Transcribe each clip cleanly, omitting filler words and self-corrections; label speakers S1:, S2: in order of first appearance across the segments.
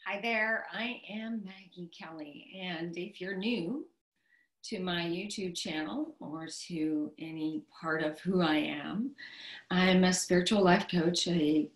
S1: Hi there, I am Maggie Kelly, and if you're new to my YouTube channel or to any part of who I am, I'm a spiritual life coach, a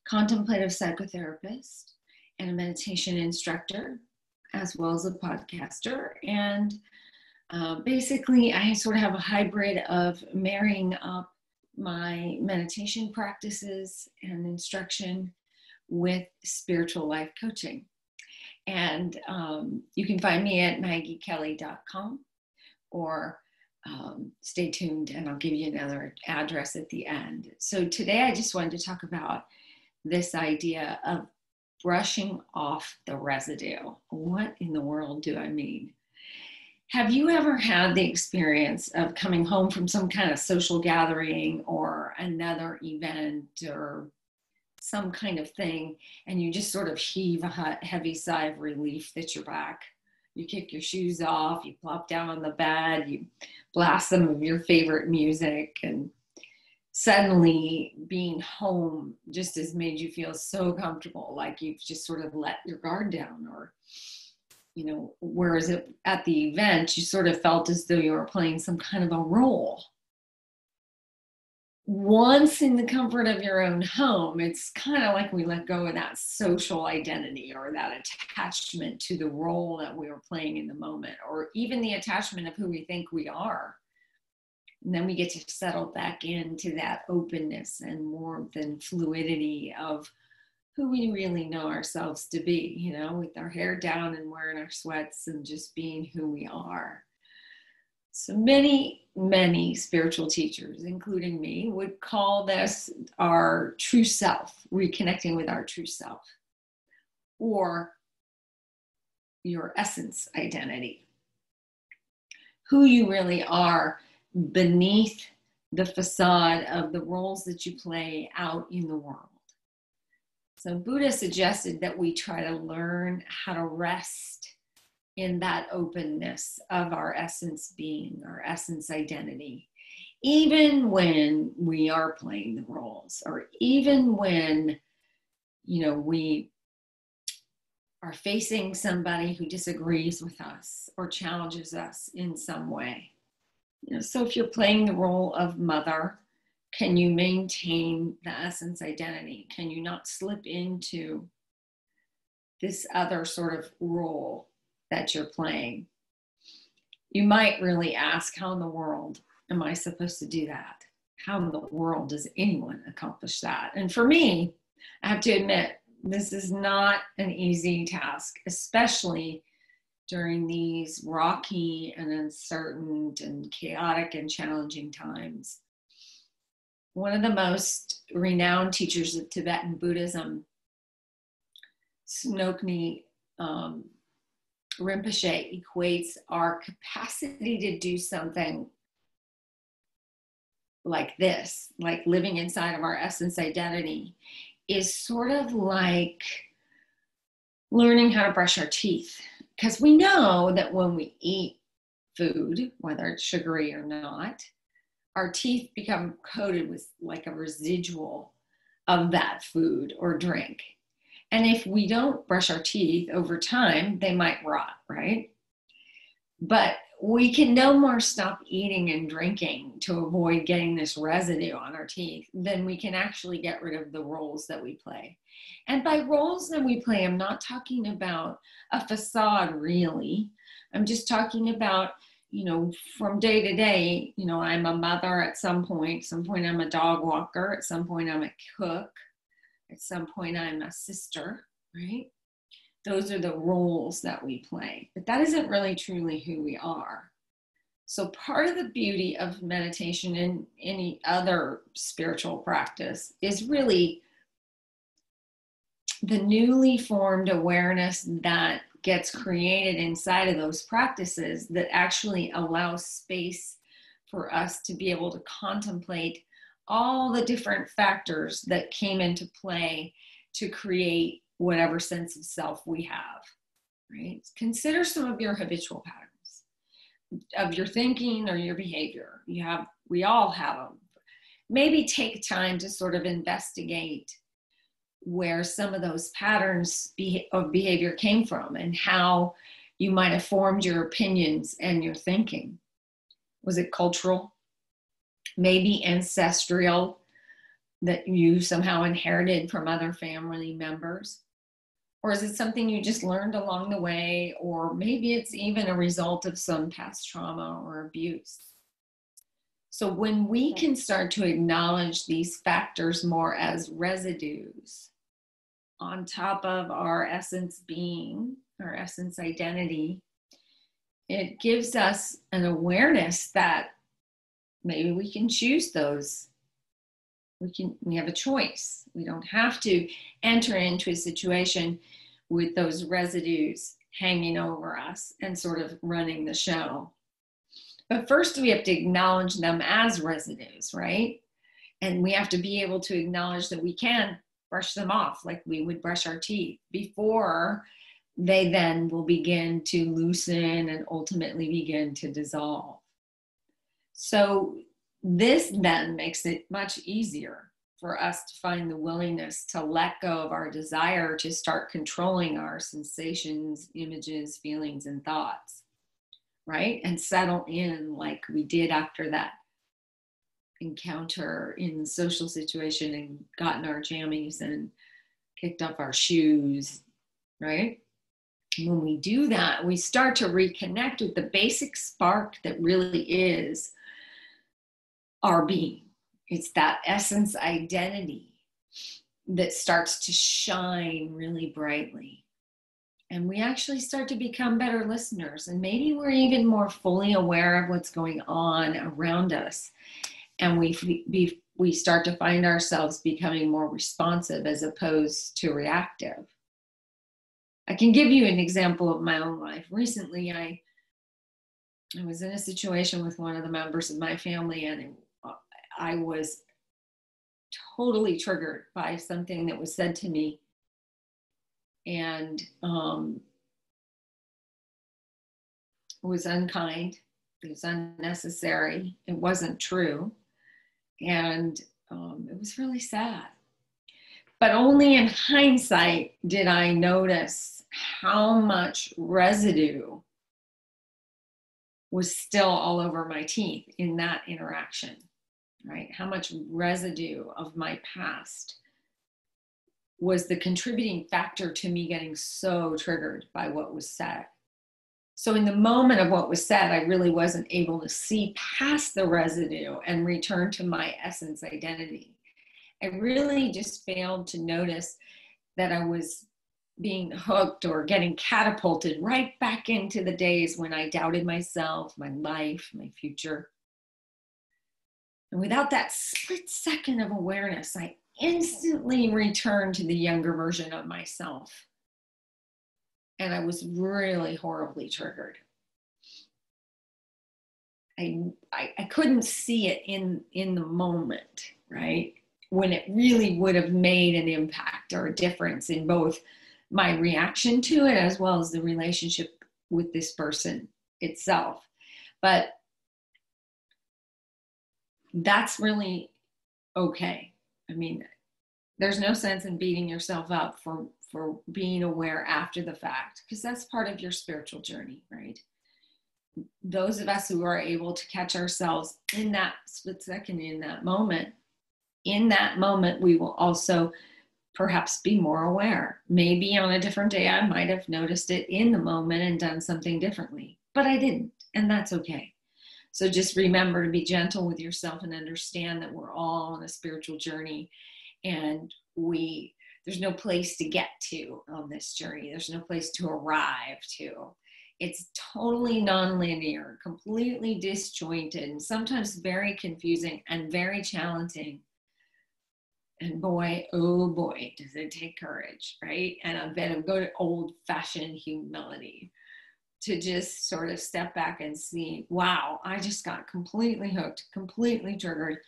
S1: contemplative psychotherapist, and a meditation instructor, as well as a podcaster. And basically, I sort of have a hybrid of marrying up my meditation practices and instruction with spiritual life coaching. And you can find me at maggiekelly.com or stay tuned and I'll give you another address at the end. So today I just wanted to talk about this idea of brushing off the residue. What in the world do I mean? Have you ever had the experience of coming home from some kind of social gathering or another event or some kind of thing, and you just sort of heave a heavy sigh of relief that you're back? You kick your shoes off, you plop down on the bed, you blast some of your favorite music, and suddenly being home just has made you feel so comfortable, like you've just sort of let your guard down. Or, whereas at the event, you sort of felt as though you were playing some kind of a role. Once in the comfort of your own home, it's kind of like we let go of that social identity or that attachment to the role that we were playing in the moment, or even the attachment of who we think we are. And then we get to settle back into that openness and warmth and fluidity of who we really know ourselves to be, with our hair down and wearing our sweats and just being who we are. So many spiritual teachers, including me, would call this our true self, reconnecting with our true self, or your essence identity, who you really are beneath the facade of the roles that you play out in the world. So Buddha suggested that we try to learn how to rest in that openness of our essence being, our essence identity, even when we are playing the roles, or even when, we are facing somebody who disagrees with us or challenges us in some way. So if you're playing the role of mother, can you maintain the essence identity? Can you not slip into this other sort of role that you're playing? You might really ask, how in the world am I supposed to do that? How in the world does anyone accomplish that? And for me, I have to admit, this is not an easy task, especially during these rocky and uncertain and chaotic and challenging times. One of the most renowned teachers of Tibetan Buddhism, Snokni Rinpoche, equates our capacity to do something like this, like living inside of our essence identity, is sort of like learning how to brush our teeth. Because we know that when we eat food, whether it's sugary or not, our teeth become coated with like a residual of that food or drink. And if we don't brush our teeth over time, they might rot, right? But we can no more stop eating and drinking to avoid getting this residue on our teeth than we can actually get rid of the roles that we play. And by roles that we play, I'm not talking about a facade, really. I'm just talking about, from day to day, I'm a mother at some point I'm a dog walker, at some point I'm a cook, at some point I'm a sister, right? Those are the roles that we play, but that isn't really truly who we are. So part of the beauty of meditation and any other spiritual practice is really the newly formed awareness that gets created inside of those practices that actually allows space for us to be able to contemplate all the different factors that came into play to create whatever sense of self we have, right? Consider some of your habitual patterns of your thinking or your behavior. We all have them. Maybe take time to sort of investigate where some of those patterns of behavior came from and how you might have formed your opinions and your thinking. Was it cultural? Maybe ancestral, that you somehow inherited from other family members? Or is it something you just learned along the way? Or maybe it's even a result of some past trauma or abuse. So when we can start to acknowledge these factors more as residues on top of our essence being, our essence identity, it gives us an awareness that maybe we can choose those. We have a choice. We don't have to enter into a situation with those residues hanging over us and sort of running the show. But first we have to acknowledge them as residues, right? And we have to be able to acknowledge that we can brush them off like we would brush our teeth before they then will begin to loosen and ultimately begin to dissolve. So this then makes it much easier for us to find the willingness to let go of our desire to start controlling our sensations, images, feelings, and thoughts, right? And settle in like we did after that encounter in the social situation and got in our jammies and kicked off our shoes, right? When we do that, we start to reconnect with the basic spark that really is our being. It's that essence identity that starts to shine really brightly. And we actually start to become better listeners. And maybe we're even more fully aware of what's going on around us. And we start to find ourselves becoming more responsive as opposed to reactive. I can give you an example of my own life. Recently, I was in a situation with one of the members of my family, and I was totally triggered by something that was said to me. And it was unkind. It was unnecessary. It wasn't true. And it was really sad. But only in hindsight did I notice how much residue was still all over my teeth in that interaction, right? How much residue of my past was the contributing factor to me getting so triggered by what was said. So in the moment of what was said, I really wasn't able to see past the residue and return to my essence identity. I really just failed to notice that I was being hooked or getting catapulted right back into the days when I doubted myself, my life, my future. And without that split second of awareness, I instantly returned to the younger version of myself. And I was really horribly triggered. I couldn't see it in the moment, right? When it really would have made an impact or a difference in both my reaction to it as well as the relationship with this person itself. But that's really okay. I mean, there's no sense in beating yourself up for being aware after the fact, because that's part of your spiritual journey, right? Those of us who are able to catch ourselves in that split second, in that moment, we will also perhaps be more aware. Maybe on a different day, I might have noticed it in the moment and done something differently, but I didn't, and that's okay. So just remember to be gentle with yourself and understand that we're all on a spiritual journey, and there's no place to get to on this journey. There's no place to arrive to. It's totally nonlinear, completely disjointed, and sometimes very confusing and very challenging. And boy, oh boy, does it take courage, right? And a bit of good old-fashioned humility to just sort of step back and see, wow, I just got completely hooked, completely triggered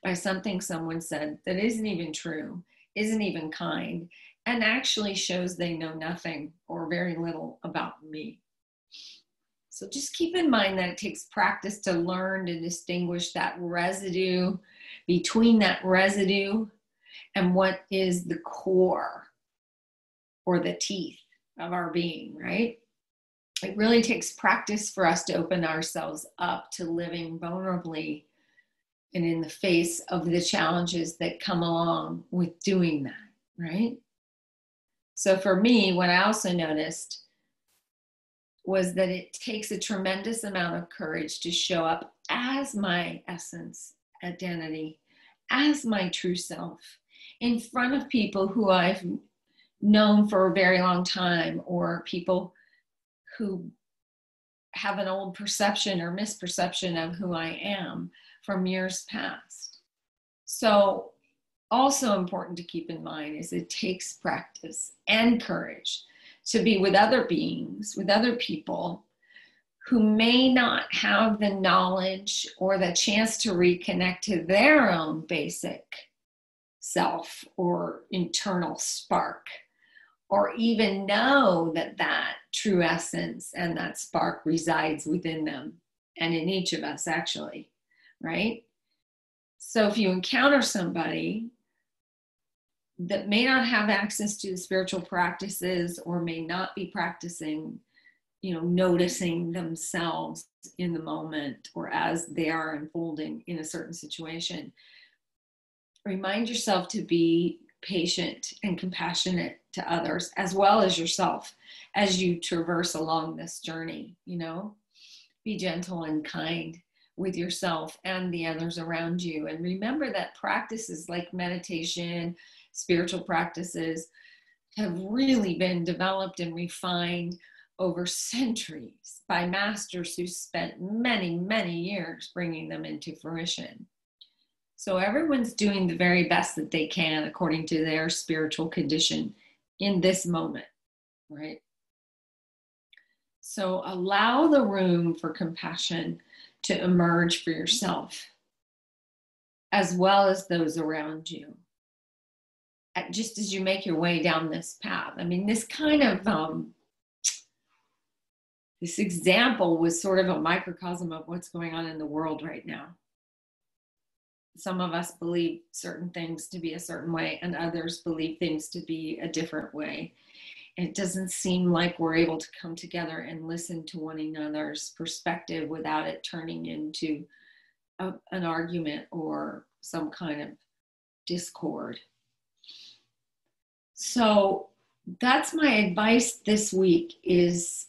S1: by something someone said that isn't even true, isn't even kind, and actually shows they know nothing or very little about me. So just keep in mind that it takes practice to learn to distinguish that residue between that residue and what is the core or the teeth of our being, right? It really takes practice for us to open ourselves up to living vulnerably and in the face of the challenges that come along with doing that, right? So for me, what I also noticed was that it takes a tremendous amount of courage to show up as my essence, identity, as my true self, in front of people who I've known for a very long time, or people who have an old perception or misperception of who I am from years past. So also important to keep in mind is it takes practice and courage to be with other beings, with other people who may not have the knowledge or the chance to reconnect to their own basic self or internal spark, or even know that that true essence and that spark resides within them and in each of us, actually, right? So if you encounter somebody that may not have access to the spiritual practices or may not be practicing, noticing themselves in the moment or as they are unfolding in a certain situation, remind yourself to be patient and compassionate to others as well as yourself as you traverse along this journey. Be gentle and kind with yourself and the others around you. And remember that practices like meditation, spiritual practices have really been developed and refined over centuries by masters who spent many, many years bringing them into fruition. So everyone's doing the very best that they can according to their spiritual condition in this moment, right? So allow the room for compassion to emerge for yourself, as well as those around you, just as you make your way down this path. I mean, this kind of, this example was sort of a microcosm of what's going on in the world right now. Some of us believe certain things to be a certain way, and others believe things to be a different way. It doesn't seem like we're able to come together and listen to one another's perspective without it turning into an argument or some kind of discord. So that's my advice this week is,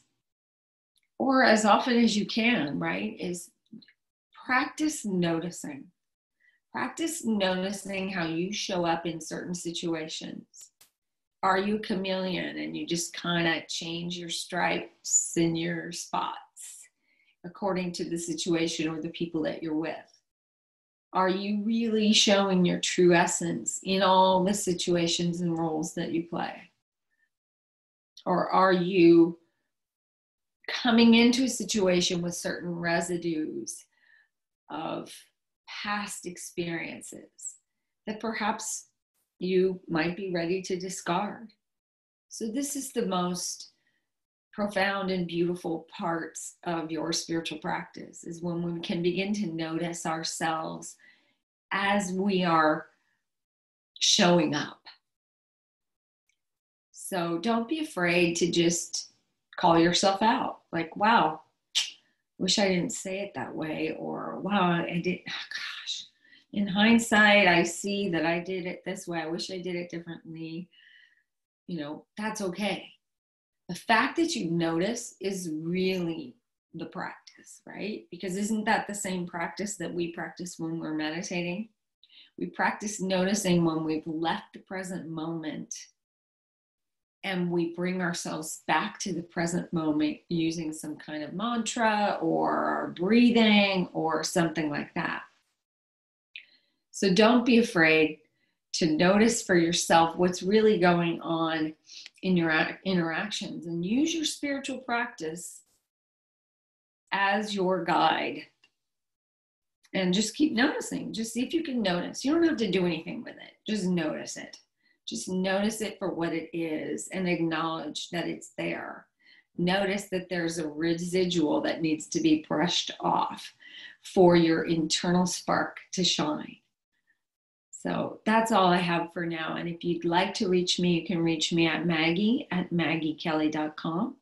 S1: or as often as you can, right, is practice noticing. Practice noticing how you show up in certain situations. Are you a chameleon and you just kind of change your stripes and your spots according to the situation or the people that you're with? Are you really showing your true essence in all the situations and roles that you play? Or are you coming into a situation with certain residues of past experiences that perhaps you might be ready to discard? So this is the most profound and beautiful parts of your spiritual practice, is when we can begin to notice ourselves as we are showing up. So don't be afraid to just call yourself out. Like, wow, wish I didn't say it that way. Or, wow, I did, oh gosh, in hindsight, I see that I did it this way. I wish I did it differently. That's okay. The fact that you notice is really the practice, right? Because isn't that the same practice that we practice when we're meditating? We practice noticing when we've left the present moment and we bring ourselves back to the present moment using some kind of mantra or breathing or something like that. So don't be afraid to notice for yourself what's really going on in your interactions, and use your spiritual practice as your guide. And just keep noticing. Just see if you can notice. You don't have to do anything with it. Just notice it. Just notice it for what it is and acknowledge that it's there. Notice that there's a residual that needs to be brushed off for your internal spark to shine. So that's all I have for now. And if you'd like to reach me, you can reach me at Maggie at maggiekelly.com.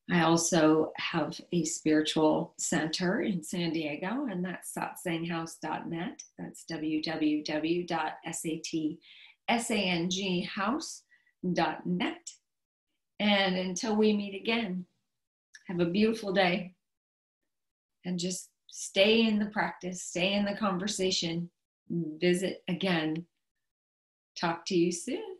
S1: I also have a spiritual center in San Diego, and that's satsanghouse.net. That's www.satsanghouse.net. And until we meet again, have a beautiful day. And just stay in the practice, stay in the conversation, visit again. Talk to you soon.